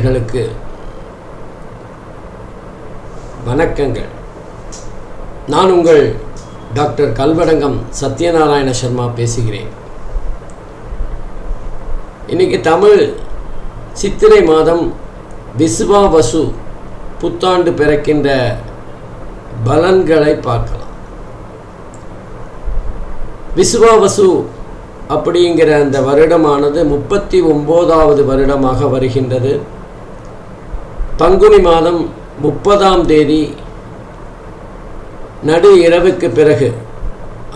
நேயர்களுக்கு வணக்கங்கள். நான் உங்கள் டாக்டர் கல்வடங்கம் சத்யநாராயண சர்மா பேசுகிறேன். இன்றைக்கி தமிழ் சித்திரை மாதம் விசுவாவசு புத்தாண்டு பிறக்கின்ற பலன்களை பார்க்கலாம். விசுவாவசு அப்படிங்கிற அந்த வருடமானது 39வது வருடமாக வருகின்றது. பங்குனி மாதம் 30ஆம் தேதி நடு இரவுக்கு பிறகு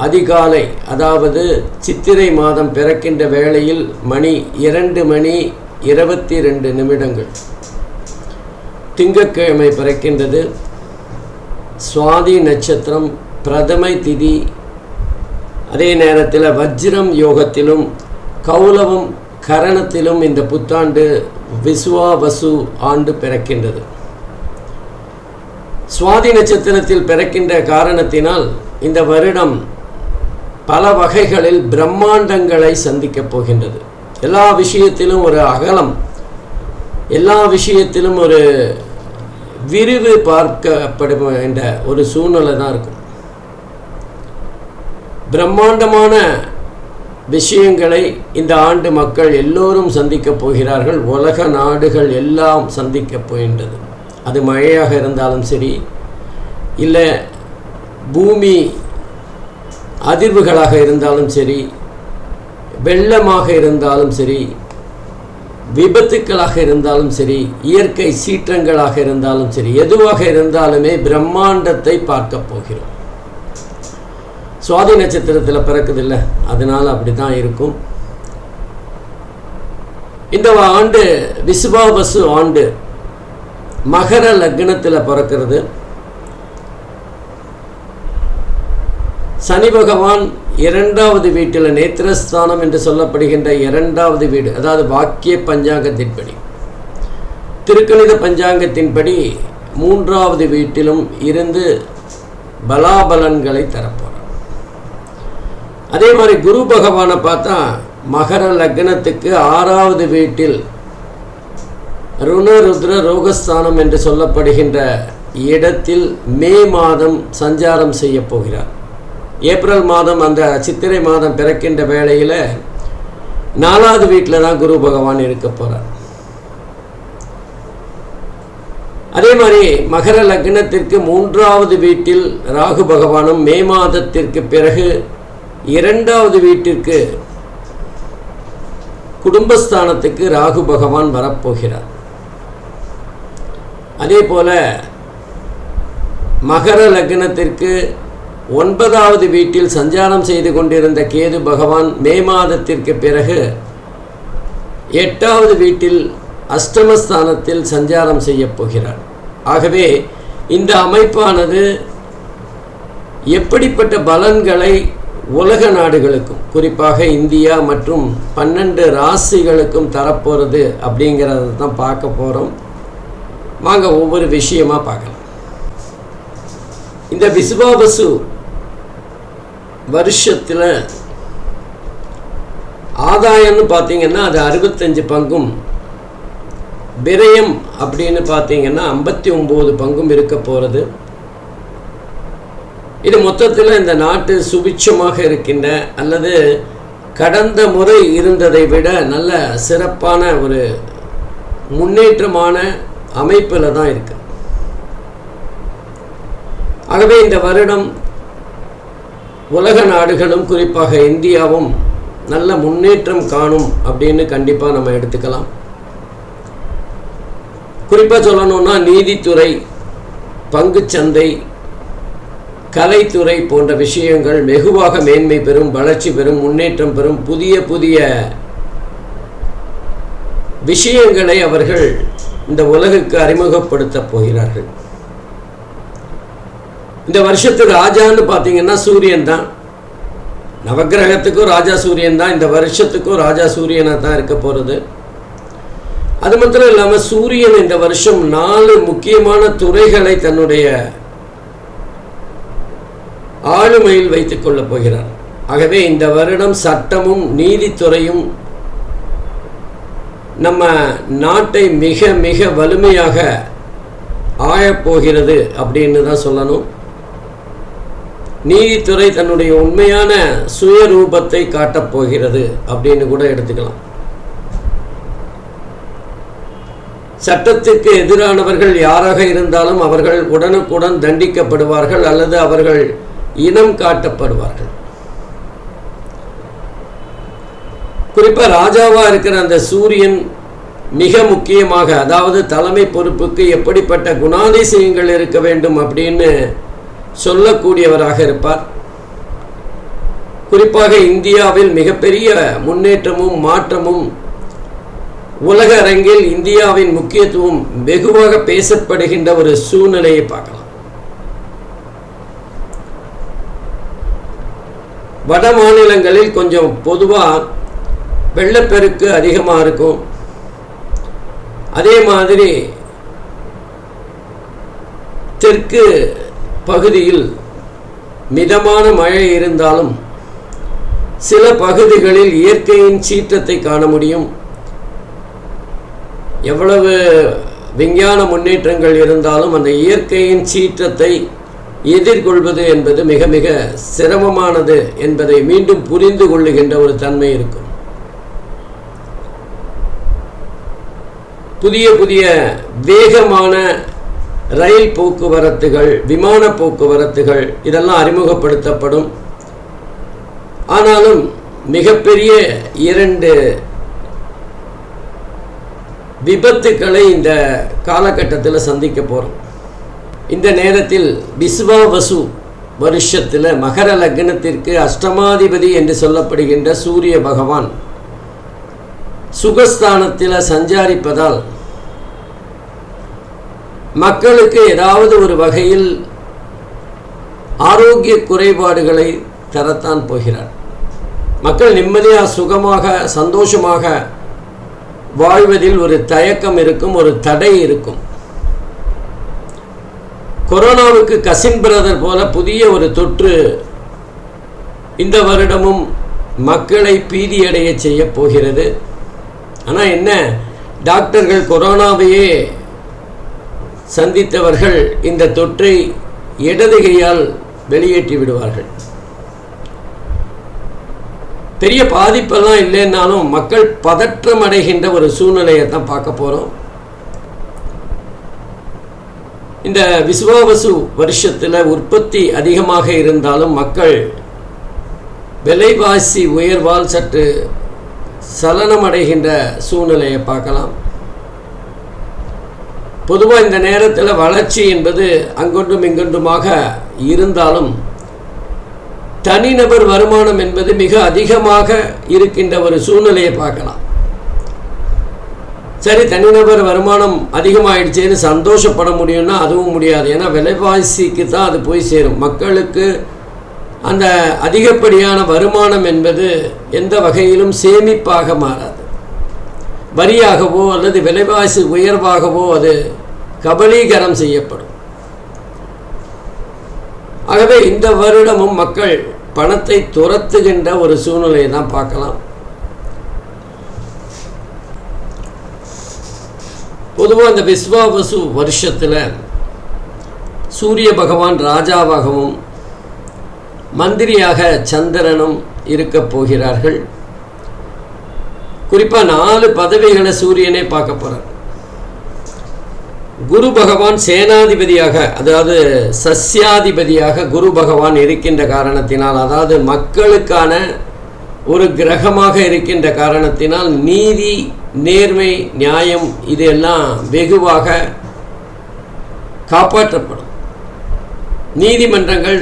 அதிகாலை, அதாவது சித்திரை மாதம் பிறக்கின்ற வேளையில் மணி 2:22 திங்கட்கிழமை பிறக்கின்றது. சுவாதி நட்சத்திரம், பிரதமை திதி. அதே நேரத்தில் வஜ்ரம் யோகத்திலும் கௌலவம் கரணத்திலும் இந்த புத்தாண்டு விசுவாவசு ஆண்டு பிறக்கின்றது. சுவாதி நட்சத்திரத்தில் பிறக்கின்ற காரணத்தினால் இந்த வருடம் பல வகைகளில் பிரம்மாண்டங்களை சந்திக்கப் போகின்றது. எல்லா விஷயத்திலும் ஒரு அகலம், எல்லா விஷயத்திலும் ஒரு விரிவு பார்க்கப்படும் என்ற ஒரு சூழ்நிலை தான் இருக்கும். பிரம்மாண்டமான விஷயங்களை இந்த ஆண்டு மக்கள் எல்லோரும் சந்திக்கப் போகிறார்கள். உலக நாடுகள் எல்லாம் சந்திக்கப் போகின்றது. அது மழையாக இருந்தாலும் சரி, இல்லை பூமி அதிர்வுகளாக இருந்தாலும் சரி, வெள்ளமாக இருந்தாலும் சரி, விபத்துக்களாக இருந்தாலும் சரி, இயற்கை சீற்றங்களாக இருந்தாலும் சரி, எதுவாக இருந்தாலுமே பிரம்மாண்டத்தை பார்க்க போகிறோம். சுவாதி நட்சத்திரத்தில் பிறக்குதில்லை, அதனால் அப்படி தான் இருக்கும். இந்த ஆண்டு விசுவாவசு ஆண்டு மகர லக்னத்தில் பிறக்கிறது. சனி பகவான் 2வது வீட்டில், நேத்திரஸ்தானம் என்று சொல்லப்படுகின்ற 2வது வீடு, அதாவது வாக்கிய பஞ்சாங்கத்தின்படி, திருக்கணித பஞ்சாங்கத்தின்படி 3வது வீட்டிலும் இருந்து பலாபலன்களை தரப்போம். அதே மாதிரி குரு பகவானை பார்த்தா மகர லக்னத்துக்கு 6வது வீட்டில் ருணருத்ர ரோகஸ்தானம் என்று சொல்லப்படுகின்ற இடத்தில் மே மாதம் சஞ்சாரம் செய்ய போகிறார். ஏப்ரல் மாதம், அந்த சித்திரை மாதம் பிறக்கின்ற வேளையில் 4வது வீட்டில் தான் குரு பகவான் இருக்க போகிறார். அதே மாதிரி மகர லக்னத்திற்கு 3வது வீட்டில் ராகு பகவானும், மே மாதத்திற்கு பிறகு 2வது வீட்டிற்கு குடும்பஸ்தானத்துக்கு ராகு பகவான் வரப்போகிறார். அதே போல மகர லக்னத்திற்கு 9வது வீட்டில் சஞ்சாரம் செய்து கொண்டிருந்த கேது பகவான் மே மாதத்திற்கு பிறகு 8வது வீட்டில் அஷ்டமஸ்தானத்தில் சஞ்சாரம் செய்ய போகிறார். ஆகவே இந்த அமைப்பானது எப்படிப்பட்ட பலன்களை உலக நாடுகளுக்கும், குறிப்பாக இந்தியா மற்றும் 12 ராசிகளுக்கும் தரப்போகிறது அப்படிங்கிறத தான் பார்க்க போகிறோம். வாங்க ஒவ்வொரு விஷயமாக பார்க்கலாம். இந்த விசுவாவசு வருஷத்தில் ஆதாயம்னு பார்த்தீங்கன்னா அது 65 பங்கும், விரயம் அப்படின்னு பார்த்தீங்கன்னா 59 பங்கும் இருக்க போகிறது. இது மொத்தத்தில் இந்த நாட்டு சுபிட்சமாக இருக்கின்ற, அல்லது கடந்த முறை இருந்ததை விட நல்ல சிறப்பான ஒரு முன்னேற்றமான அமைப்பில் தான் இருக்கு. ஆகவே இந்த வருடம் உலக நாடுகளும் குறிப்பாக இந்தியாவும் நல்ல முன்னேற்றம் காணும் அப்படின்னு கண்டிப்பாக நம்ம எடுத்துக்கலாம். குறிப்பாக சொல்லணும்னா நீதித்துறை, பங்குச்சந்தை, கலைத்துறை போன்ற விஷயங்கள் வெகுவாக மேன்மை பெறும், வளர்ச்சி பெறும், முன்னேற்றம் பெறும். புதிய புதிய விஷயங்களை அவர்கள் இந்த உலகுக்கு அறிமுகப்படுத்த போகிறார்கள். இந்த வருஷத்துக்கு ராஜான்னு பார்த்தீங்கன்னா சூரியன் தான். நவகிரகத்துக்கும் ராஜா சூரியன் தான். இந்த வருஷத்துக்கும் ராஜா சூரியனாக தான் இருக்க போகிறது. அது மாத்திரம் இல்லாமல் சூரியன் இந்த வருஷம் 4 முக்கியமான துறைகளை தன்னுடைய ஆளுமையில் வைத்துக் கொள்ளப் போகிறார். ஆகவே இந்த வருடம் சட்டமும் நீதித்துறையும் நம்ம நாட்டை மிக மிக வலிமையாக ஆயப்போகிறது அப்படின்னு தான் சொல்லணும். நீதித்துறை தன்னுடைய உண்மையான சுயரூபத்தை காட்டப்போகிறது அப்படின்னு கூட எடுத்துக்கலாம். சட்டத்திற்கு எதிரானவர்கள் யாராக இருந்தாலும் அவர்கள் உடனுக்குடன் தண்டிக்கப்படுவார்கள் அல்லது அவர்கள் இனம் காட்டப்படுவார்கள். குறிப்பாக ராஜாவாக இருக்கிற அந்த சூரியன் மிக முக்கியமாக, அதாவது தலைமை பொறுப்புக்கு எப்படிப்பட்ட குணாதிசயங்கள் இருக்க வேண்டும் அப்படின்னு சொல்லக்கூடியவராக இருப்பார். குறிப்பாக இந்தியாவில் மிகப்பெரிய முன்னேற்றமும் மாற்றமும், உலக அரங்கில் இந்தியாவின் முக்கியத்துவம் வெகுவாக பேசப்படுகின்ற ஒரு சூழ்நிலையை பார்க்கலாம். வட மாநிலங்களில் கொஞ்சம் பொதுவாக வெள்ளப்பெருக்கு அதிகமாக இருக்கும். அதே மாதிரி தெற்கு பகுதியில் மிதமான மழை இருந்தாலும் சில பகுதிகளில் இயற்கையின் சீற்றத்தை காண முடியும். எவ்வளவு விஞ்ஞான முன்னேற்றங்கள் இருந்தாலும் அந்த இயற்கையின் சீற்றத்தை எதிர்கொள்வது என்பது மிக மிக சிரமமானது என்பதை மீண்டும் புரிந்து கொள்ளுகின்ற ஒரு தன்மை இருக்கும். புதிய புதிய வேகமான ரயில் போக்குவரத்துகள், விமான போக்குவரத்துகள் இதெல்லாம் அறிமுகப்படுத்தப்படும். ஆனாலும் மிகப்பெரிய 2 விபத்துக்களை இந்த காலகட்டத்தில் சந்திக்க போகிறோம். இந்த நேரத்தில் விஸ்வாவசு வருஷத்தில் மகர லக்னத்திற்கு அஷ்டமாதிபதி என்று சொல்லப்படுகின்ற சூரிய பகவான் சுகஸ்தானத்தில் சஞ்சாரிப்பதால் மக்களுக்கு ஏதாவது ஒரு வகையில் ஆரோக்கிய குறைபாடுகளை தரத்தான் போகிறார். மக்கள் நிம்மதியாக சுகமாக சந்தோஷமாக வாழ்வதில் ஒரு தயக்கம் இருக்கும், ஒரு தடை இருக்கும். கொரோனாவுக்கு கசின் பிரதர் போல புதிய ஒரு தொற்று இந்த வருடமும் மக்களை பீதியடைய செய்ய போகிறது. ஆனால் என்ன, டாக்டர்கள் கொரோனாவையே சந்தித்தவர்கள் இந்த தொற்றை இடது கையால் வெளியேற்றி விடுவார்கள். பெரிய பாதிப்பெல்லாம் இல்லைன்னாலும் மக்கள் பதற்றம் அடைகின்ற ஒரு சூழ்நிலையை தான் பார்க்க போகிறோம். இந்த விஸ்வாவசு வருஷத்தில் உற்பத்தி அதிகமாக இருந்தாலும் மக்கள் விலைவாசி உயர்வால் சற்று சலனமடைகின்ற சூழ்நிலையை பார்க்கலாம். பொதுவாக இந்த நேரத்தில் வளர்ச்சி என்பது அங்கொன்றும் இங்கொன்றுமாக இருந்தாலும் தனிநபர் வருமானம் என்பது மிக அதிகமாக இருக்கின்ற ஒரு சூழ்நிலையை பார்க்கலாம். சரி, தனிநபர் வருமானம் அதிகமாகிடுச்சேன்னு சந்தோஷப்பட முடியும்னா அதுவும் முடியாது. ஏன்னா விலைவாசிக்கு தான் அது போய் சேரும். மக்களுக்கு அந்த அதிகப்படியான வருமானம் என்பது எந்த வகையிலும் சேமிப்பாக மாறாது. வரியாகவோ அல்லது விலைவாசி உயர்வாகவோ அது கபலீகரம் செய்யப்படும். ஆகவே இந்த வருடமும் மக்கள் பணத்தை துரத்துகின்ற ஒரு சூழ்நிலையை தான் பார்க்கலாம். பொதுவாக இந்த விஸ்வாவசு வருஷத்தில் சூரிய பகவான் ராஜாவாகவும் மந்திரியாக சந்திரனும் இருக்க போகிறார்கள். குறிப்பாக 4 பதவிகளை சூரியனே பார்க்க போகிறார். குரு பகவான் சேனாதிபதியாக, அதாவது சஸ்யாதிபதியாக குரு பகவான் இருக்கின்ற காரணத்தினால், அதாவது மக்களுக்கான ஒரு கிரகமாக இருக்கின்ற காரணத்தினால் நீதி, நேர்மை, நியாயம் இதெல்லாம் வெகுவாக காப்பாற்றப்படும். நீதிமன்றங்கள்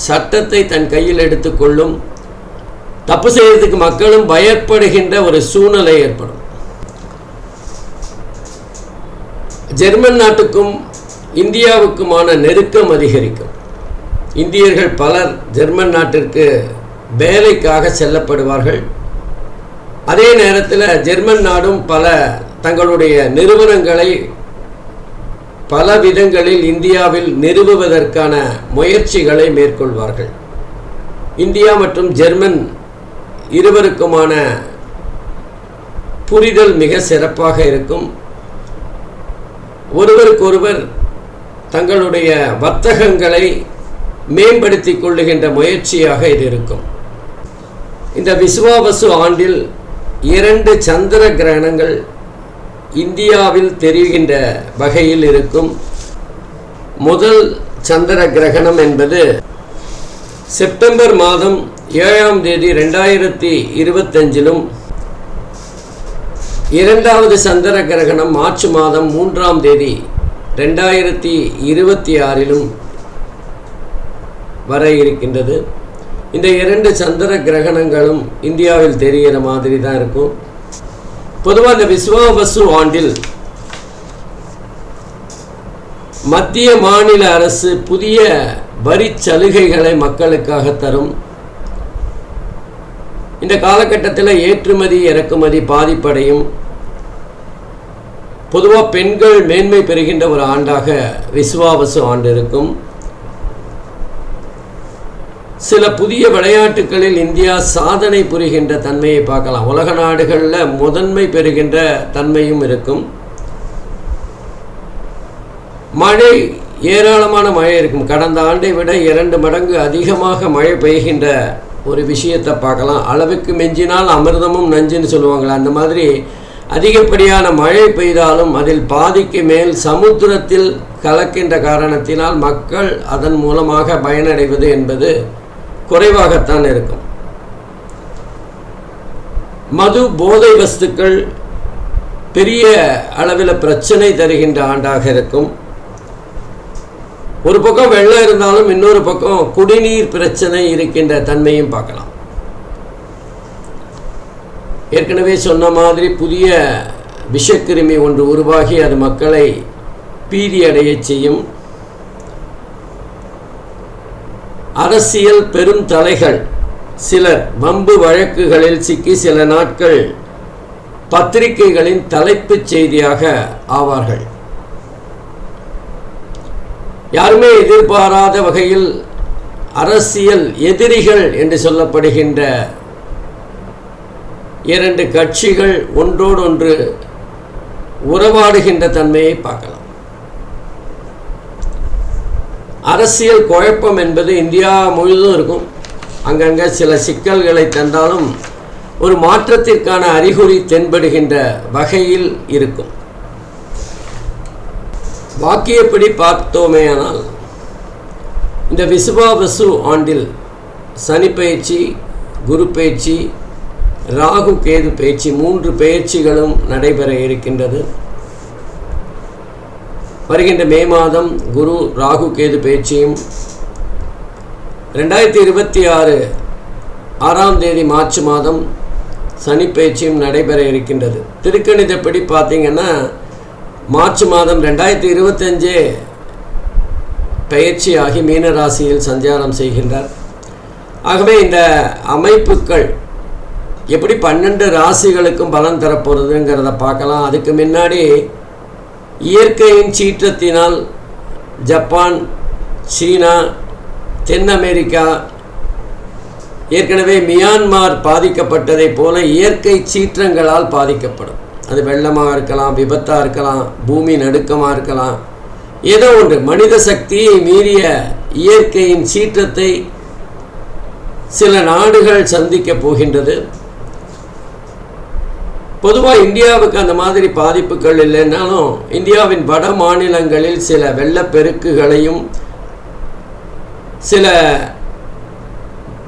சட்டத்தை தன் கையில் எடுத்துக்கொள்ளும். தப்பு செய்யறதுக்கு மக்களும் பயப்படுகின்ற ஒரு சூழ்நிலை ஏற்படும். ஜெர்மன் நாட்டுக்கும் இந்தியாவுக்குமான நெருக்கம் அதிகரிக்கும். இந்தியர்கள் பலர் ஜெர்மன் நாட்டிற்கு வேலைக்காக செல்லப்படுவார்கள். அதே நேரத்தில் ஜெர்மன் நாடும் பல தங்களுடைய நிறுவனங்களை பல விதங்களில் இந்தியாவில் நிறுவுவதற்கான முயற்சிகளை மேற்கொள்வார்கள். இந்தியா மற்றும் ஜெர்மன் இருவருக்குமான புரிதல் மிக சிறப்பாக இருக்கும். ஒருவருக்கொருவர் தங்களுடைய வர்த்தகங்களை மேம்படுத்திக் கொள்ளுகின்ற முயற்சியாக இது இருக்கும். இந்த விசுவாவசு ஆண்டில் 2 சந்திர கிரகணங்கள் இந்தியாவில் தெரிகின்ற வகையில் இருக்கும். முதல் சந்திர கிரகணம் என்பது செப்டம்பர் மாதம் 7ஆம் தேதி 2025 இரண்டாவது சந்திர கிரகணம் மார்ச் மாதம் 3ஆம் தேதி 2026 வர இருக்கின்றது. இந்த 2 சந்திர கிரகணங்களும் இந்தியாவில் தெரிகிற மாதிரி தான் இருக்கும். பொதுவாக இந்த விஸ்வாவசு ஆண்டில் மத்திய மாநில அரசு புதிய வரி சலுகைகளை மக்களுக்காக தரும். இந்த காலகட்டத்தில் ஏற்றுமதி இறக்குமதி பாதிப்படையும். பொதுவாக பெண்கள் மேன்மை பெறுகின்ற ஒரு ஆண்டாக விஸ்வாவசு ஆண்டு இருக்கும். சில புதிய விளையாட்டுகளில் இந்தியா சாதனை புரிகின்ற தன்மையை பார்க்கலாம். உலக நாடுகளில் முதன்மை பெறுகின்ற தன்மையும் இருக்கும். மழை, ஏராளமான மழை இருக்கும். கடந்த ஆண்டை விட 2 மடங்கு அதிகமாக மழை பெய்கின்ற ஒரு விஷயத்தை பார்க்கலாம். அளவுக்கு மிஞ்சினால் அமிர்தமும் நஞ்சுன்னு சொல்லுவாங்களே, அந்த மாதிரி அதிகப்படியான மழை பெய்தாலும் அதில் பாதிக்கு மேல் சமுத்திரத்தில் கலக்கின்ற காரணத்தினால் மக்கள் அதன் மூலமாக பயனடைவது என்பது குறைவாகத்தான் இருக்கும். மது, போதை வஸ்துக்கள் பெரிய அளவில் பிரச்சனை தருகின்ற ஆண்டாக இருக்கும். ஒரு பக்கம் வெள்ளம் இருந்தாலும் இன்னொரு பக்கம் குடிநீர் பிரச்சனை இருக்கின்ற தன்மையும் பார்க்கலாம். ஏற்கனவே சொன்ன மாதிரி புதிய விஷக்கிருமி ஒன்று உருவாகி அது மக்களை பீதியடைய செய்யும். அரசியல் பெரும் தலைகள் சிலர் வம்பு வழக்குகளில் சிக்கி சில நாட்கள் பத்திரிகைகளின் தலைப்புச் செய்தியாக ஆவார்கள். யாருமே எதிர்பாராத வகையில் அரசியல் எதிரிகள் என்று சொல்லப்படுகின்ற 2 கட்சிகள் ஒன்றோடொன்று உறவாடுகின்ற தன்மையை பார்க்கலாம். அரசியல் குழப்பம் என்பது இந்தியா முழுவதும் இருக்கும். அங்கங்கே சில சிக்கல்களை தந்தாலும் ஒரு மாற்றத்திற்கான அறிகுறி தென்படுகின்ற வகையில் இருக்கும். வாக்கியப்படி பார்த்தோமேயானால் இந்த விசுவாவசு ஆண்டில் சனி பயிற்சி, குரு பயிற்சி, ராகு கேது பயிற்சி 3 பயிற்சிகளும் நடைபெற இருக்கின்றது. வருகின்ற மே மாதம் குரு ராகு கேது பயிற்சியும், 2026 6ஆம் தேதி மார்ச் மாதம் சனி பயிற்சியும் நடைபெற இருக்கின்றது. திருக்கணிதப்படி பார்த்தீங்கன்னா மார்ச் மாதம் 2025 பயிற்சியாகி மீன ராசியில் சஞ்சாரம் செய்கின்றார். ஆகவே இந்த அமைப்புகள் எப்படி 12 ராசிகளுக்கும் பலன் தரப்போகிறதுங்கிறத பார்க்கலாம். அதுக்கு முன்னாடி இயற்கையின் சீற்றத்தினால் ஜப்பான், சீனா, தென் அமெரிக்கா, ஏற்கனவே மியான்மார் பாதிக்கப்பட்டதை போல இயற்கை சீற்றங்களால் பாதிக்கப்படும். அது வெள்ளமாக இருக்கலாம், விபத்தாக இருக்கலாம், பூமி நடுக்கமாக இருக்கலாம், ஏதோ ஒன்று. மனித சக்தியை மீறிய இயற்கையின் சீற்றத்தை சில நாடுகள் சந்திக்கப் போகின்றது. பொதுவாக இந்தியாவுக்கு அந்த மாதிரி பாதிப்புகள் இல்லைன்னாலும் இந்தியாவின் வட மாநிலங்களில் சில வெள்ளப்பெருக்குகளையும் சில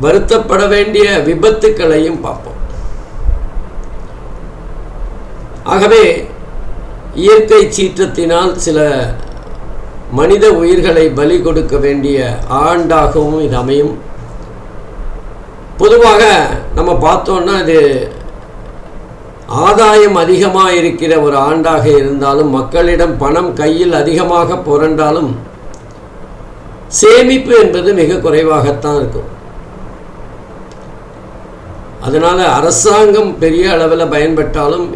வருத்தப்பட வேண்டிய விபத்துக்களையும் பார்ப்போம். ஆகவே இயற்கை சீற்றத்தினால் சில மனித உயிர்களை பலி கொடுக்க வேண்டிய ஆண்டாகவும் இது அமையும். பொதுவாக நம்ம பார்த்தோன்னா இது ஆதாயம் அதிகமாக இருக்கிற ஒரு ஆண்டாக இருந்தாலும், மக்களிடம் பணம் கையில் அதிகமாக புரண்டாலும் சேமிப்பு என்பது மிக குறைவாகத்தான் இருக்கும். அதனால் அரசாங்கம் பெரிய அளவில் பயன்பட்டாலும்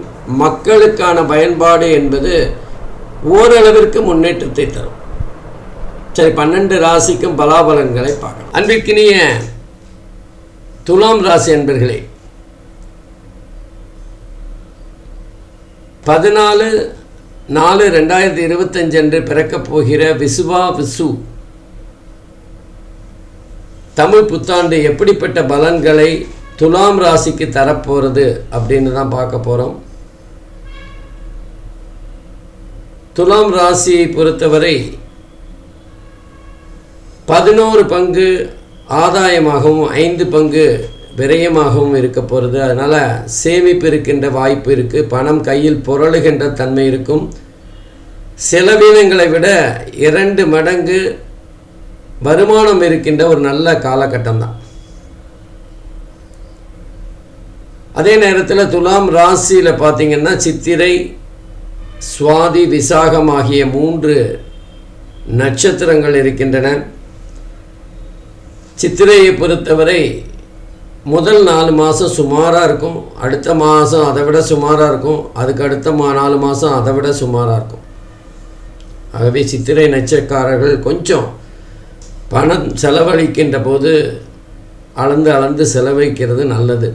மக்களுக்கான பயன்பாடு என்பது ஓரளவிற்கு முன்னேற்றத்தை தரும். சரி, 12 ராசிக்கும் பலாபலன்களை பார்க்கலாம். அன்பிற்கினிய துலாம் ராசி என்பர்களே, 14/4/2025 அன்று பிறக்கப் போகிற விசுவா விசு தமிழ் புத்தாண்டு எப்படிப்பட்ட பலன்களை துலாம் ராசிக்கு தரப்போகிறது அப்படின்னு தான் பார்க்க போகிறோம். துலாம் ராசியை பொறுத்தவரை 11 பங்கு ஆதாயமாகவும் 5 பங்கு விரயமாகவும் இருக்க போகிறது. அதனால் சேமிப்பு இருக்கின்ற வாய்ப்பு இருக்குது. பணம் கையில் புரளுகின்ற தன்மை இருக்கும். செலவினங்களை விட 2 மடங்கு வருமானம் இருக்கின்ற ஒரு நல்ல காலகட்டம் தான். அதே நேரத்தில் துலாம் ராசியில் பார்த்திங்கன்னா சித்திரை, சுவாதி, விசாகம் ஆகிய 3 நட்சத்திரங்கள் இருக்கின்றன. சித்திரையை பொறுத்தவரை முதல் 4 மாதம் சுமாராக இருக்கும், அடுத்த மாதம் அதை விட சுமாராக இருக்கும், அதுக்கு அடுத்த 4 மாதம் அதை விட சுமாராக இருக்கும். ஆகவே சித்திரை நட்சத்திரக்காரர்கள் கொஞ்சம் பணம் செலவழிக்கின்ற போது அளந்து செலவழிக்கிறது நல்லது.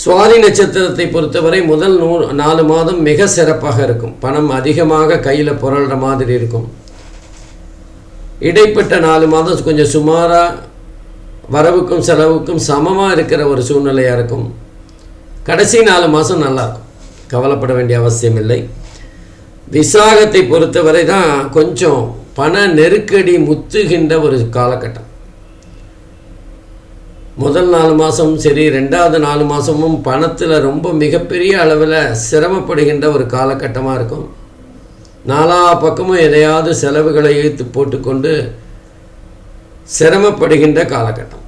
சுவாதி நட்சத்திரத்தை பொறுத்தவரை முதல் 4 மாதம் மிக சிறப்பாக இருக்கும். பணம் அதிகமாக கையில் புரள்ற மாதிரி இருக்கும். இடைப்பட்ட 4 மாதம் கொஞ்சம் சுமாராக வரவுக்கும் செலவுக்கும் சமமாக இருக்கிற ஒரு சூழ்நிலையாக இருக்கும். கடைசி 4 மாதம் நல்லாயிருக்கும், கவலைப்பட வேண்டிய அவசியம் இல்லை. விசாகத்தை பொறுத்தவரை தான் கொஞ்சம் பண நெருக்கடி முத்துகின்ற ஒரு காலகட்டம். முதல் 4 மாதமும் சரி, 2வது 4 மாதமும் பணத்தில் ரொம்ப மிகப்பெரிய அளவில் சிரமப்படுகின்ற ஒரு காலகட்டமாக இருக்கும். 4 பக்கமும் எதையாவது செலவுகளை இழுத்து போட்டுக்கொண்டு சிரமப்படுகின்ற காலகட்டம்.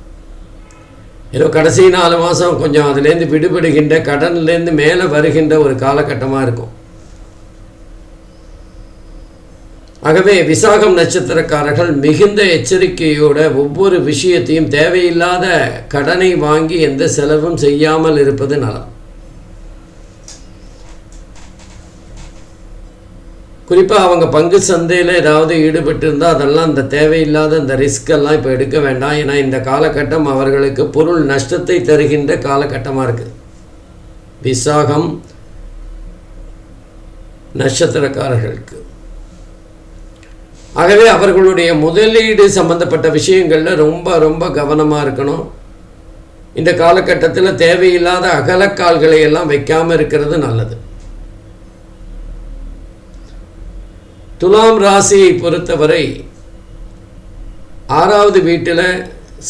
ஏதோ கடைசி 4 மாதம் கொஞ்சம் அதுலேருந்து விடுபடுகின்ற, கடன்லேருந்து மேலே வருகின்ற ஒரு காலகட்டமாக இருக்கும். ஆகவே விசாகம் நட்சத்திரக்காரர்கள் மிகுந்த எச்சரிக்கையோட ஒவ்வொரு விஷயத்தையும் தேவையில்லாத கடனை வாங்கி எந்த செலவும் செய்யாமல் இருப்பது நலம். குறிப்பாக அவங்க பங்கு சந்தையில் ஏதாவது ஈடுபட்டு இருந்தால் அதெல்லாம் அந்த தேவையில்லாத அந்த ரிஸ்கெல்லாம் இப்போ எடுக்க வேண்டாம். ஏன்னா இந்த காலகட்டம் அவர்களுக்கு பொருள் நஷ்டத்தை தருகின்ற காலகட்டமாக இருக்குது. விசாகம் நட்சத்திரக்காரர்களுக்கு ஆகவே அவர்களுடைய முதலீடு சம்பந்தப்பட்ட விஷயங்களில் ரொம்ப கவனமாக இருக்கணும். இந்த காலகட்டத்தில் தேவையில்லாத அகலக்கால்களை எல்லாம் வைக்காமல் இருக்கிறது நல்லது. துலாம் ராசியை பொறுத்தவரை 6வது வீட்டில்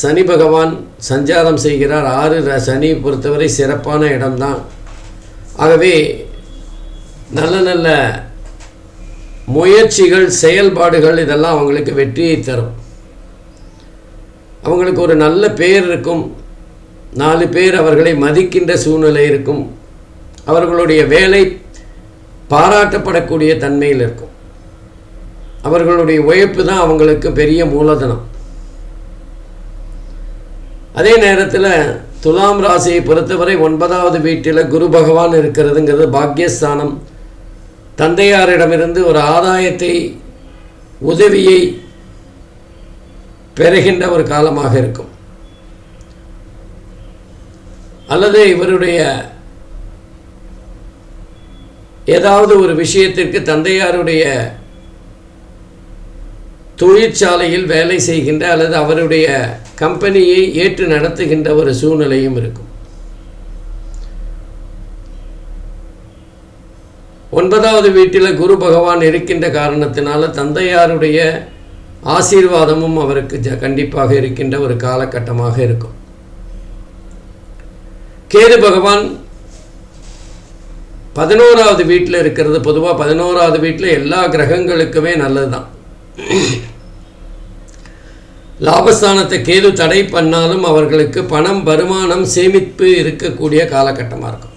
சனி பகவான் சஞ்சாரம் செய்கிறார். 6 சனி பொறுத்தவரை சிறப்பான இடம்தான். ஆகவே நல்ல முயற்சிகள், செயல்பாடுகள் இதெல்லாம் அவங்களுக்கு வெற்றியை தரும். அவங்களுக்கு ஒரு நல்ல பேர் இருக்கும். 4 பேர் அவர்களை மதிக்கின்ற சூழ்நிலை இருக்கும். அவர்களுடைய வேலை பாராட்டப்படக்கூடிய தன்மையில் இருக்கும். அவர்களுடைய உழைப்பு தான் அவங்களுக்கு பெரிய மூலதனம். அதே நேரத்தில் துலாம் ராசியை பொறுத்தவரை 9வது வீட்டில் குரு பகவான் இருக்கிறதுங்கிறது பாக்கியஸ்தானம். தந்தையாரிடமிருந்து ஒரு ஆதாயத்தை, உதவியை பெறுகின்ற ஒரு காலமாக இருக்கும். அல்லது இவருடைய ஏதாவது ஒரு விஷயத்திற்கு தந்தையாருடைய தொழிற்சாலையில் வேலை செய்கின்ற அல்லது அவருடைய கம்பெனியை ஏற்று நடத்துகின்ற ஒரு சூழ்நிலையும் இருக்கும். 9வது வீட்டில் குரு பகவான் இருக்கின்ற காரணத்தினால தந்தையாருடைய ஆசீர்வாதமும் அவருக்கு கண்டிப்பாக இருக்கின்ற ஒரு காலகட்டமாக இருக்கும். கேது பகவான் 11வது வீட்டில் இருக்கிறது. பொதுவாக 11வது வீட்டில் எல்லா கிரகங்களுக்குமே நல்லது தான். லாபஸ்தானத்தை கேது தடை பண்ணாலும் அவர்களுக்கு பணம், வருமானம், சேமிப்பு இருக்கக்கூடிய காலகட்டமாக இருக்கும்.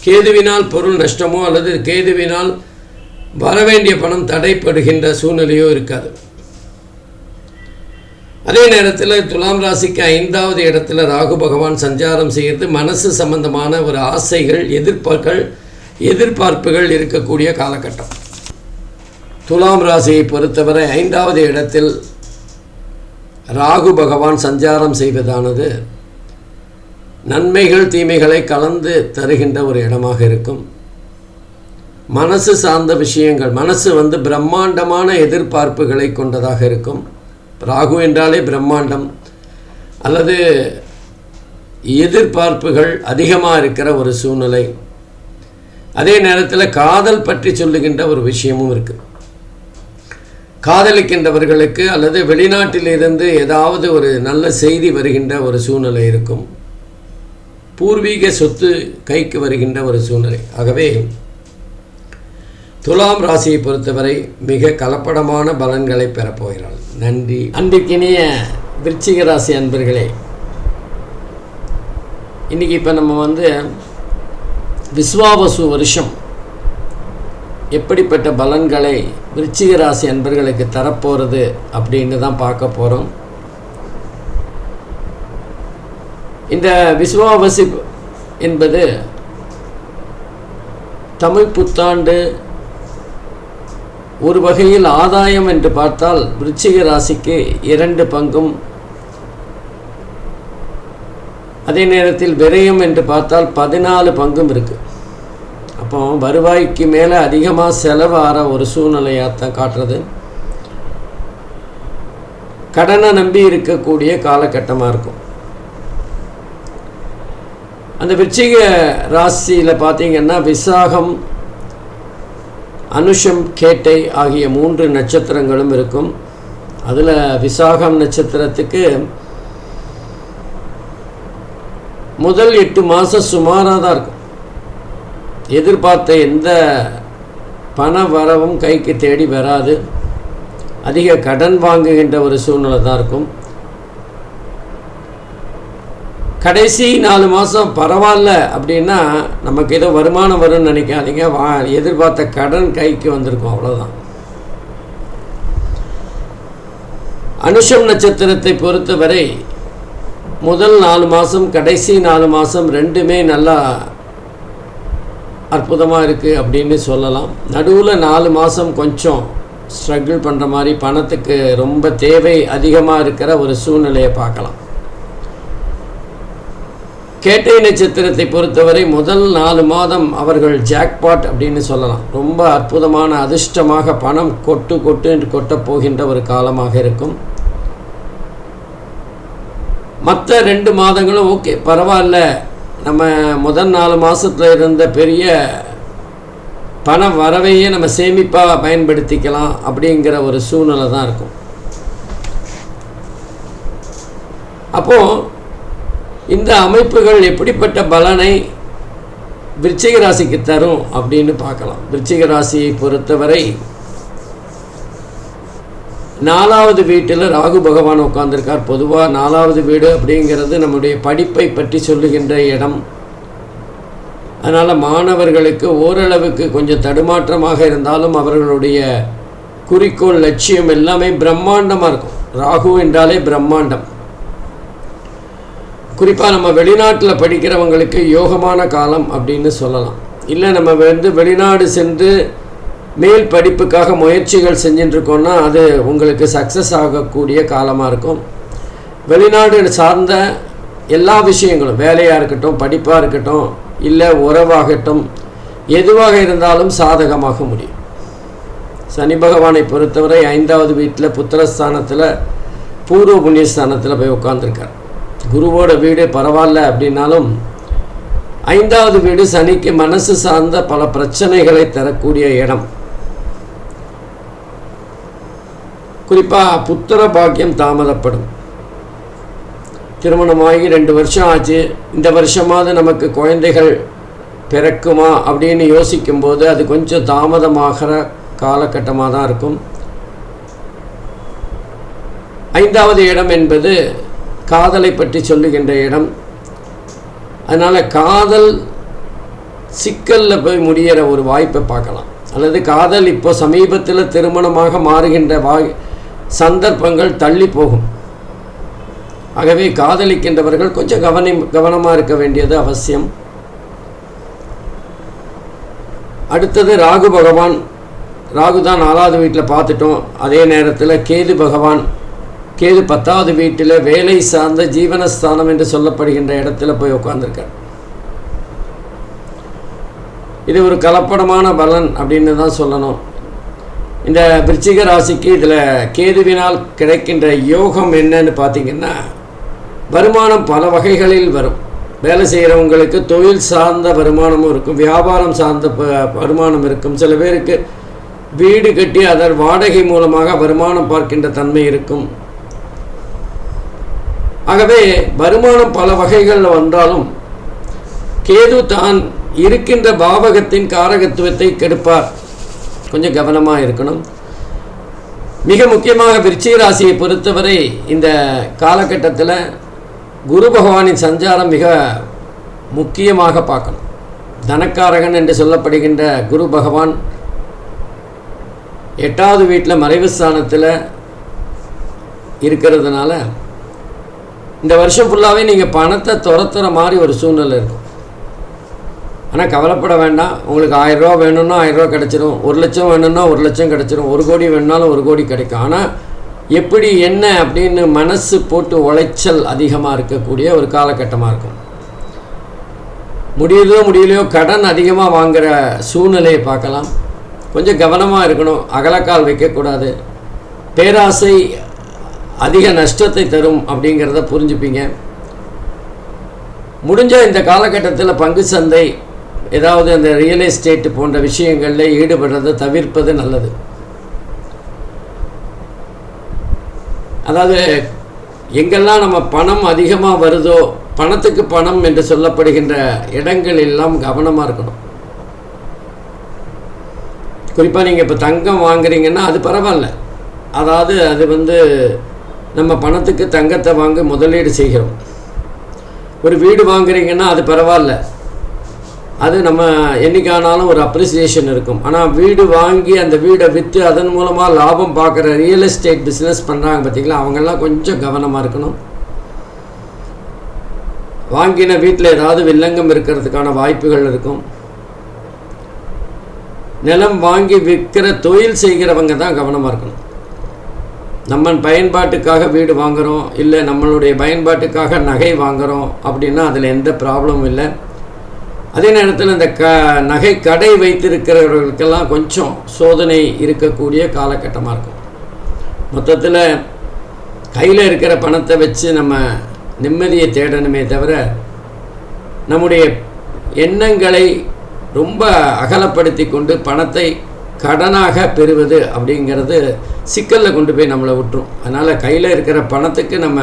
கேதுவினால் பொருள் நஷ்டமோ அல்லது கேதுவினால் வரவேண்டிய பணம் தடைப்படுகின்ற சூழ்நிலையோ இருக்காது. அதே நேரத்தில் துலாம் ராசிக்கு 5வது இடத்துல ராகு பகவான் சஞ்சாரம் செய்கிறது. மனசு சம்பந்தமான ஒரு ஆசைகள், எதிர்பார்ப்புகள் இருக்கக்கூடிய காலகட்டம். துலாம் ராசியை பொறுத்தவரை 5வது இடத்தில் ராகு பகவான் சஞ்சாரம் செய்வதானது நன்மைகள் தீமைகளை கலந்து தருகின்ற ஒரு இடமாக இருக்கும். மனசு சார்ந்த விஷயங்கள், மனசு பிரம்மாண்டமான எதிர்பார்ப்புகளை கொண்டதாக இருக்கும். ராகு என்றாலே பிரம்மாண்டம் அல்லது எதிர்பார்ப்புகள் அதிகமாக இருக்கிற ஒரு சூழ்நிலை. அதே நேரத்தில் காதல் பற்றி சொல்லுகின்ற ஒரு விஷயமும் இருக்குது. காதலிக்கின்றவர்களுக்கு அல்லது வெளிநாட்டிலிருந்து ஏதாவது ஒரு நல்ல செய்தி வருகின்ற ஒரு சூழ்நிலை இருக்கும். பூர்வீக சொத்து கைக்கு வருகின்ற ஒரு சூழ்நிலை. ஆகவே துலாம் ராசியை பொறுத்தவரை மிக கலப்படமான பலன்களை பெறப்போகிறாள். நன்றி. அன்பிற்கினிய விருச்சிக ராசி அன்பர்களே, இன்றைக்கி இப்போ நம்ம விஸ்வாவசு வருஷம் எப்படிப்பட்ட பலன்களை விருச்சிக ராசி அன்பர்களுக்கு தரப்போகிறது அப்படின்னு தான் பார்க்க போகிறோம். இந்த விஸ்வாவசு என்பது தமிழ் புத்தாண்டு ஒரு வகையில் ஆதாயம் என்று பார்த்தால் விருச்சிக ராசிக்கு 2 பங்கும், அதே நேரத்தில் விரயம் என்று பார்த்தால் 14 பங்கும் இருக்குது. அப்போ வருவாய்க்கு மேலே அதிகமாக செலவாகிற ஒரு சூழ்நிலையாகத்தான் காட்டுறது. கடனை நம்பி இருக்கக்கூடிய காலகட்டமாக இருக்கும். அந்த விருச்சிக ராசியில் பார்த்தீங்கன்னா விசாகம், அனுஷம், கேட்டை ஆகிய 3 நட்சத்திரங்களும் இருக்கும். அதில் விசாகம் நட்சத்திரத்துக்கு முதல் 8 மாதம் சுமாராக தான் இருக்கும். எதிர்பார்த்த எந்த பண வரவும் கைக்கு தேடி வராது. அதிக கடன் வாங்குகின்ற ஒரு சூழ்நிலை தான் இருக்கும். கடைசி 4 மாதம் பரவாயில்ல அப்படின்னா நமக்கு ஏதோ வருமானம் வரும்னு நினைக்காதீங்க. எதிர்பார்த்த கடன் கைக்கு வந்திருக்கும், அவ்வளோதான். அனுஷம் நட்சத்திரத்தை பொறுத்தவரை முதல் 4 மாதம் கடைசி 4 மாதம் ரெண்டுமே நல்லா அற்புதமாக இருக்குது அப்படின்னு சொல்லலாம். நடுவில் 4 மாதம் கொஞ்சம் ஸ்ட்ரகிள் பண்ணுற மாதிரி, பணத்துக்கு ரொம்ப தேவை அதிகமாக இருக்கிற ஒரு சூழ்நிலையை பார்க்கலாம். கேட்டை நட்சத்திரத்தை பொறுத்தவரை முதல் 4 மாதம் அவர்கள் ஜாக்பாட் அப்படின்னு சொல்லலாம். ரொம்ப அற்புதமான அதிர்ஷ்டமாக பணம் கொட்டப் போகின்ற ஒரு காலமாக இருக்கும். மற்ற 2 மாதங்களும் ஓகே, பரவாயில்ல, நம்ம முதல் 4 மாதத்தில் இருந்த பெரிய பண வரவையே நம்ம சேமிப்பாக பயன்படுத்திக்கலாம் அப்படிங்கிற ஒரு சூழ்நிலை தான் இருக்கும். அப்போது இந்த அமைப்புகள் எப்படிப்பட்ட பலனை விருச்சிக ராசிக்கு தரும் அப்படின்னு பார்க்கலாம். விருச்சிக ராசியை பொறுத்தவரை 4வது வீட்டில் ராகு பகவான் உட்கார்ந்துருக்கார். பொதுவாக 4வது வீடு அப்படிங்கிறது நம்முடைய படிப்பை பற்றி சொல்லுகின்ற இடம். அதனால் மாணவர்களுக்கு ஓரளவுக்கு கொஞ்சம் தடுமாற்றமாக இருந்தாலும் அவர்களுடைய குறிக்கோள், லட்சியம் எல்லாமே பிரம்மாண்டமாக இருக்கும். ராகு என்றாலே பிரம்மாண்டம். குறிப்பாக நம்ம வெளிநாட்டில் படிக்கிறவங்களுக்கு யோகமான காலம் அப்படின்னு சொல்லலாம். இல்லை நம்ம வெளிநாடு சென்று மேல் படிப்புக்காக முயற்சிகள் செஞ்சுட்டுருக்கோன்னா அது உங்களுக்கு சக்ஸஸ் ஆகக்கூடிய காலமாக இருக்கும். வெளிநாடு சார்ந்த எல்லா விஷயங்களும், வேலையாக இருக்கட்டும், படிப்பாக இருக்கட்டும், இல்லை உறவாகட்டும், எதுவாக இருந்தாலும் சாதகமாக முடியும். சனி பகவானை பொறுத்தவரை 5வது வீட்டில் புத்திரஸ்தானத்தில் பூர்வ புண்ணியஸ்தானத்தில் போய் உட்கார்ந்துருக்கார். குருவோட வீடு பரவாயில்ல அப்படின்னாலும் 5வது வீடு சனிக்கு மனசு சார்ந்த பல பிரச்சனைகளை தரக்கூடிய இடம். குறிப்பாக புத்திர பாக்கியம் தாமதப்படும். திருமணமாகி 2 வருஷம் ஆச்சு, இந்த வருஷமாவது நமக்கு குழந்தைகள் பிறக்குமா அப்படின்னு யோசிக்கும்போது அது கொஞ்சம் தாமதமாகிற காலகட்டமாக தான் இருக்கும். 5வது இடம் என்பது காதலை பற்றி சொல்லுகின்ற இடம். அதனால் காதல் சிக்கலில் போய் முடிகிற ஒரு வாய்ப்பை பார்க்கலாம். அல்லது காதல் இப்போ சமீபத்தில் திருமணமாக மாறுகின்ற சந்தர்ப்பங்கள் தள்ளி போகும். ஆகவே காதலிக்கின்றவர்கள் கொஞ்சம் கவனமாக இருக்க வேண்டியது அவசியம். அடுத்தது ராகு பகவான். ராகு தான் 4வது வீட்டில் பார்த்துட்டோம். அதே நேரத்தில் கேது பகவான் கேது 10வது வீட்டில் வேலை சார்ந்த ஜீவனஸ்தானம் என்று சொல்லப்படுகின்ற இடத்துல போய் உட்கார்ந்துருக்கார். இது ஒரு கலப்படமான பலன் அப்படின்னு தான் சொல்லணும். இந்த விருச்சிக ராசிக்கு இதில் கேதுவினால் கிடைக்கின்ற யோகம் என்னன்னு பார்த்தீங்கன்னா, வருமானம் பல வகைகளில் வரும். வேலை செய்கிறவங்களுக்கு தொழில் சார்ந்த வருமானமும் இருக்கும், வியாபாரம் சார்ந்த வருமானம் இருக்கும். சில பேருக்கு வீடு கட்டி அதன் வாடகை மூலமாக வருமானம் பார்க்கின்ற தன்மை இருக்கும். ஆகவே வருமானம் பல வகைகளில் வந்தாலும் கேது தான் இருக்கின்ற பாவகத்தின் காரகத்துவத்தை கெடுப்பார். கொஞ்சம் கவனமாக இருக்கணும். மிக முக்கியமாக விருச்சிக ராசியை பொறுத்தவரை இந்த காலகட்டத்தில் குரு பகவானின் சஞ்சாரம் மிக முக்கியமாக பார்க்கணும். தனக்காரகன் என்று சொல்லப்படுகின்ற குரு பகவான் 8வது வீட்டில் மறைவு ஸ்தானத்தில் இருக்கிறதுனால இந்த வருஷம் ஃபுல்லாகவே நீங்கள் பணத்தை துரத்துற மாதிரி ஒரு சூழ்நிலை இருக்கும். ஆனால் கவலைப்பட வேண்டாம். உங்களுக்கு 1000 ரூபா வேணும்னா 1000 ரூபா கிடச்சிரும், 1 லட்சம் வேணும்னா 1 லட்சம் கிடச்சிரும், 1 கோடி வேணுனாலும் 1 கோடி கிடைக்கும். ஆனால் எப்படி என்ன அப்படின்னு மனசு போட்டு உளைச்சல் அதிகமாக இருக்கக்கூடிய ஒரு காலகட்டமாக இருக்கும். முடியலையோ கடன் அதிகமாக வாங்குகிற சூழ்நிலையை பார்க்கலாம். கொஞ்சம் கவனமாக இருக்கணும். அகலக்கால் வைக்கக்கூடாது. பேராசை அதிக நஷ்டத்தை தரும் அப்படிங்கிறத புரிஞ்சுப்பீங்க. முடிஞ்ச இந்த காலகட்டத்தில் பங்கு சந்தை, ஏதாவது அந்த ரியல் எஸ்டேட் போன்ற விஷயங்களில் ஈடுபடுறதை தவிர்ப்பது நல்லது. அதாவது எங்கெல்லாம் நம்ம பணம் அதிகமாக வருதோ, பணத்துக்கு பணம் என்று சொல்லப்படுகின்ற இடங்கள் எல்லாம் கவனமாக இருக்கணும். குறிப்பாக நீங்கள் இப்போ தங்கம் வாங்குறீங்கன்னா அது பரவாயில்ல. அதாவது அது நம்ம பணத்துக்கு தங்கத்தை வாங்க முதலீடு செய்கிறோம். ஒரு வீடு வாங்குறீங்கன்னா அது பரவாயில்ல, அது நம்ம என்னைக்கானாலும் ஒரு அப்ரிசியேஷன் இருக்கும். ஆனால் வீடு வாங்கி அந்த வீடை விற்று அதன் மூலமாக லாபம் பார்க்குற ரியல் எஸ்டேட் பிஸ்னஸ் பண்ணுறாங்க பார்த்தீங்களா, அவங்கெல்லாம் கொஞ்சம் கவனமாக இருக்கணும். வாங்கின வீட்டில் ஏதாவது வில்லங்கம் இருக்கிறதுக்கான வாய்ப்புகள் இருக்கும். நிலம் வாங்கி விற்கிற தொழில் செய்கிறவங்க தான் கவனமாக இருக்கணும். நம்ம பயன்பாட்டுக்காக வீடு வாங்குகிறோம், இல்லை நம்மளுடைய பயன்பாட்டுக்காக நகை வாங்குகிறோம் அப்படின்னா அதில் எந்த ப்ராப்ளமும் இல்லை. அதே நேரத்தில் இந்த நகை கடை வைத்திருக்கிறவர்களுக்கெல்லாம் கொஞ்சம் சோதனை இருக்கக்கூடிய காலகட்டமாக இருக்கும். மொத்தத்தில் கையில் இருக்கிற பணத்தை வச்சு நம்ம நிம்மதியை தேடணுமே தவிர நம்முடைய எண்ணங்களை ரொம்ப அகலப்படுத்தி கொண்டு பணத்தை கடனாக பெறுவது அப்படிங்கிறது சிக்கலில் கொண்டு போய் நம்மளை விட்டுரும். அதனால் கையில் இருக்கிற பணத்துக்கு நம்ம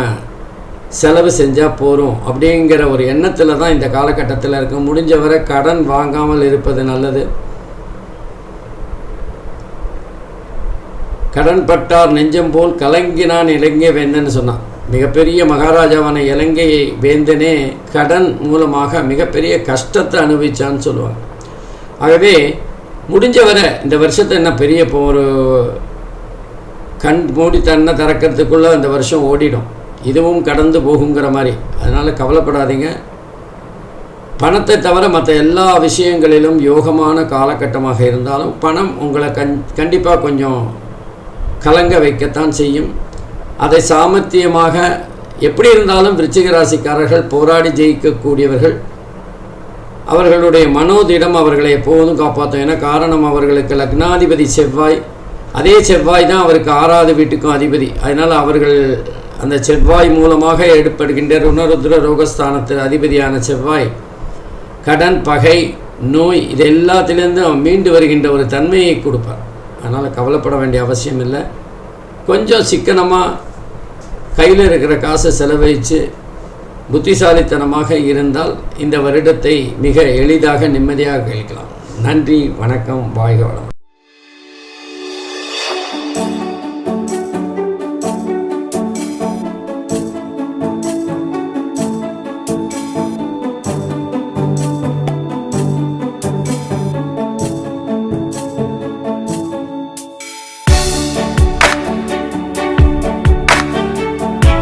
செலவு செஞ்சால் போகிறோம் அப்படிங்கிற ஒரு எண்ணத்தில் தான் இந்த காலகட்டத்தில் இருக்க. முடிஞ்சவரை கடன் வாங்காமல் இருப்பது நல்லது. கடன் பட்டார் நெஞ்சம் போல் கலங்கினான் இலங்கை வேந்தன்னு சொன்னான். மிகப்பெரிய மகாராஜாவான இலங்கை வேந்தனே கடன் மூலமாக மிகப்பெரிய கஷ்டத்தை அனுபவிச்சான்னு சொல்லுவாங்க. ஆகவே முடிஞ்சவரை இந்த வருஷத்தை என்ன பெரிய ஒரு கண் மூடி தன்னை திறக்கிறதுக்குள்ளே இந்த வருஷம் ஓடிடும். இதுவும் கடந்து போகுங்கிற மாதிரி. அதனால் கவலைப்படாதீங்க. பணத்தை தவிர மற்ற எல்லா விஷயங்களிலும் யோகமான காலகட்டமாக இருந்தாலும் பணம் உங்களை கண்டிப்பாக கொஞ்சம் கலங்க வைக்கத்தான் செய்யும். அதை சாமர்த்தியமாக எப்படி இருந்தாலும் விருச்சிக ராசிக்காரர்கள் போராடி ஜெயிக்கக்கூடியவர்கள். அவர்களுடைய மனோதிடம் அவர்களை எப்போதும் காப்பாற்றும். ஏன்னா காரணம், அவர்களுக்கு லக்னாதிபதி செவ்வாய், அதே செவ்வாய் தான் அவருக்கு 6வது வீட்டுக்கும் அதிபதி. அதனால் அவர்கள் அந்த செவ்வாய் மூலமாக ஏற்படுகின்ற ருணருத்ர ரோகஸ்தானத்தில் அதிபதியான செவ்வாய் கடன், பகை, நோய் இது எல்லாத்திலேருந்தும் மீண்டு வருகின்ற ஒரு தன்மையை கொடுப்பார். அதனால் கவலைப்பட வேண்டிய அவசியம் இல்லை. கொஞ்சம் சிக்கனமாக கையில் இருக்கிற காசை செலவழித்து புத்திசாலித்தனமாக இருந்தால் இந்த வருடத்தை மிக எளிதாக நிம்மதியாக கழிக்கலாம். நன்றி, வணக்கம், வாழ்க வளம்.